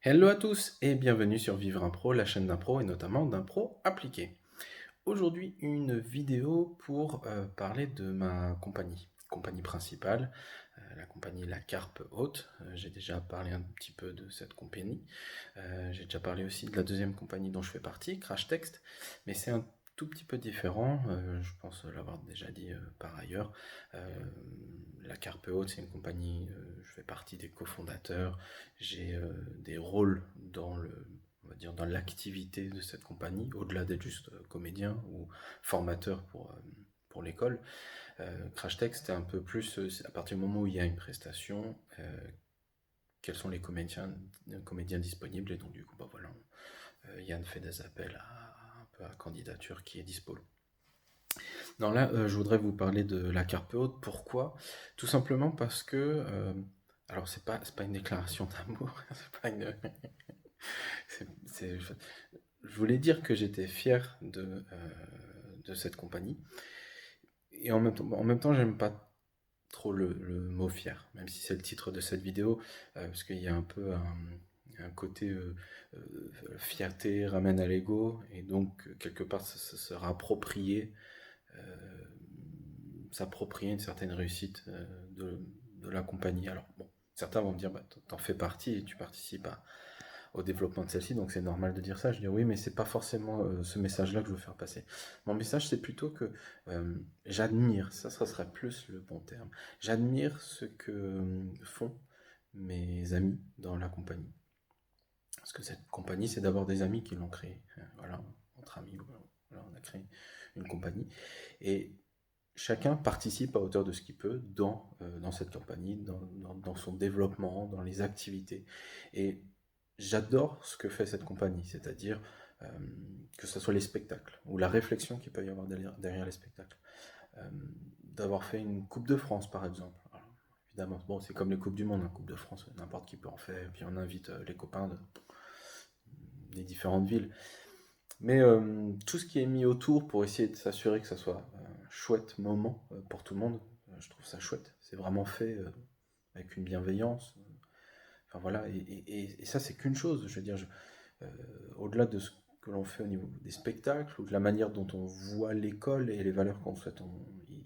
Hello à tous et bienvenue sur Vivre Impro, la chaîne d'impro et notamment d'impro appliquée. Aujourd'hui, une vidéo pour parler de ma compagnie principale, la compagnie La Carpe Haute. J'ai déjà parlé un petit peu de cette compagnie. J'ai déjà parlé aussi de la deuxième compagnie dont je fais partie, Crash Text, mais c'est un tout petit peu différent, je pense l'avoir déjà dit par ailleurs. La Carpe Haute, c'est une compagnie, je fais partie des cofondateurs, j'ai des rôles on va dire dans l'activité de cette compagnie, au-delà d'être juste comédien ou formateur pour l'école. Crash Text, c'est un peu plus, à partir du moment où il y a une prestation, quels sont les comédiens disponibles, et donc du coup, bah voilà, Yann fait des appels un peu à candidature qui est dispo. Non, là, je voudrais vous parler de la Carpe Haute. Pourquoi? Tout simplement parce que, alors c'est pas une déclaration d'amour, c'est pas une, je voulais dire que j'étais fier de cette compagnie, et en même temps, j'aime pas trop le mot fier, même si c'est le titre de cette vidéo, parce qu'il y a un peu un côté fierté ramène à l'ego, et donc quelque part se rapproprier, euh, s'approprier une certaine réussite de la compagnie. Alors bon, certains vont me dire, bah, t'en fais partie et tu participes au développement de celle-ci, donc c'est normal de dire ça. Je dis oui, mais c'est pas forcément ce message-là que je veux faire passer. Mon message, c'est plutôt que j'admire, ça serait plus le bon terme, j'admire ce que font mes amis dans la compagnie. Parce que cette compagnie, c'est d'abord des amis qui l'ont créée. Voilà, entre amis, voilà, on a créé une compagnie. Et chacun participe à hauteur de ce qu'il peut dans cette compagnie, dans son développement, dans les activités. Et j'adore ce que fait cette compagnie, c'est-à-dire euh, que ce soit les spectacles, ou la réflexion qu'il peut y avoir derrière les spectacles. Euh, D'avoir fait une Coupe de France, par exemple. Alors, évidemment, bon, c'est comme les Coupes du Monde, hein, Coupe de France, n'importe qui peut en faire, puis on invite les copains des différentes villes. Mais tout ce qui est mis autour pour essayer de s'assurer que ça soit un chouette moment pour tout le monde, je trouve ça chouette. C'est vraiment fait avec une bienveillance. Enfin voilà, et ça c'est qu'une chose. Je veux dire, euh, au-delà de ce que l'on fait au niveau des spectacles ou de la manière dont on voit l'école et les valeurs qu'on souhaite y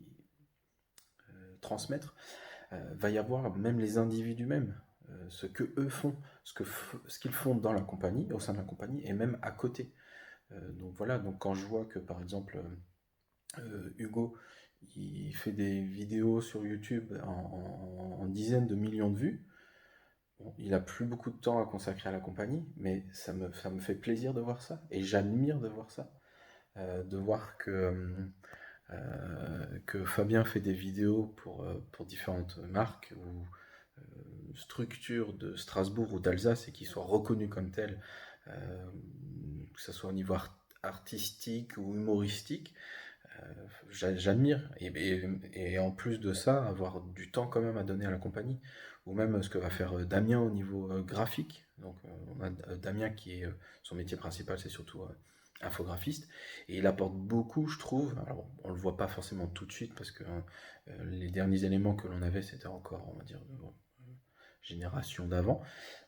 transmettre, va y avoir même les individus mêmes, ce que eux font, ce qu'ils font dans la compagnie, au sein de la compagnie, et même à côté. Donc voilà, donc quand je vois que par exemple Hugo, il fait des vidéos sur YouTube en dizaines de millions de vues, bon, il a plus beaucoup de temps à consacrer à la compagnie, mais ça me fait plaisir de voir ça, et j'admire de voir ça, de voir que Fabien fait des vidéos pour différentes marques ou structures de Strasbourg ou d'Alsace et qui soit reconnu comme tel, euh, que ce soit au niveau artistique ou humoristique, j'admire. Et en plus de ça, avoir du temps quand même à donner à la compagnie, ou même ce que va faire Damien au niveau graphique. Donc on a Damien qui est son métier principal, c'est surtout infographiste, et il apporte beaucoup, je trouve. Alors on le voit pas forcément tout de suite parce que les derniers éléments que l'on avait, c'était encore, on va dire, génération d'avant.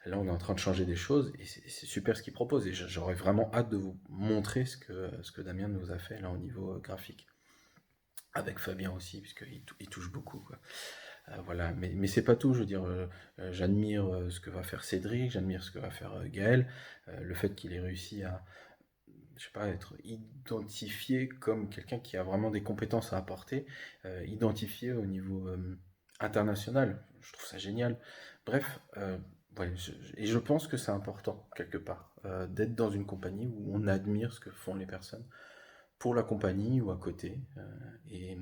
Là, on est en train de changer des choses et c'est super ce qu'il propose. Et j'aurais vraiment hâte de vous montrer ce que Damien nous a fait là au niveau graphique. Avec Fabien aussi, puisqu'il touche beaucoup, quoi. Voilà, mais c'est pas tout, je veux dire, j'admire ce que va faire Cédric, j'admire ce que va faire Gaël, le fait qu'il ait réussi à, je sais pas, être identifié comme quelqu'un qui a vraiment des compétences à apporter, identifié au niveau international. Je trouve ça génial. Bref, ouais, et je pense que c'est important, quelque part, d'être dans une compagnie où on admire ce que font les personnes pour la compagnie ou à côté. Et,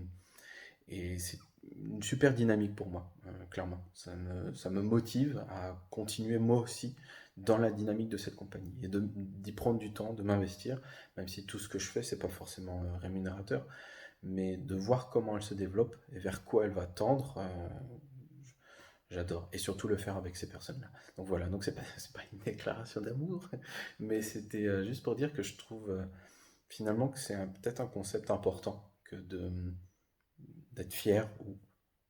et c'est une super dynamique pour moi, clairement. Ça me motive à continuer moi aussi dans la dynamique de cette compagnie et d'y prendre du temps, de m'investir, même si tout ce que je fais, c'est pas forcément rémunérateur, mais de voir comment elle se développe et vers quoi elle va tendre, j'adore. Et surtout le faire avec ces personnes-là. Donc voilà, donc c'est pas une déclaration d'amour, mais c'était juste pour dire que je trouve finalement que c'est peut-être un concept important que d'être fier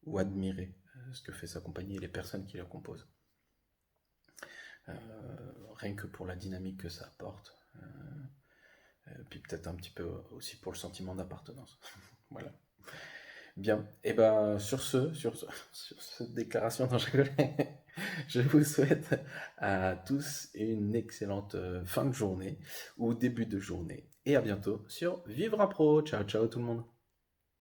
ou admirer ce que fait sa compagnie et les personnes qui la composent. Euh, rien que pour la dynamique que ça apporte. Puis peut-être un petit peu aussi pour le sentiment d'appartenance. Voilà. Bien. Et ben sur cette déclaration dont je rigolais, je vous souhaite à tous une excellente fin de journée ou début de journée. Et à bientôt sur Vivre à Pro. Ciao, ciao tout le monde.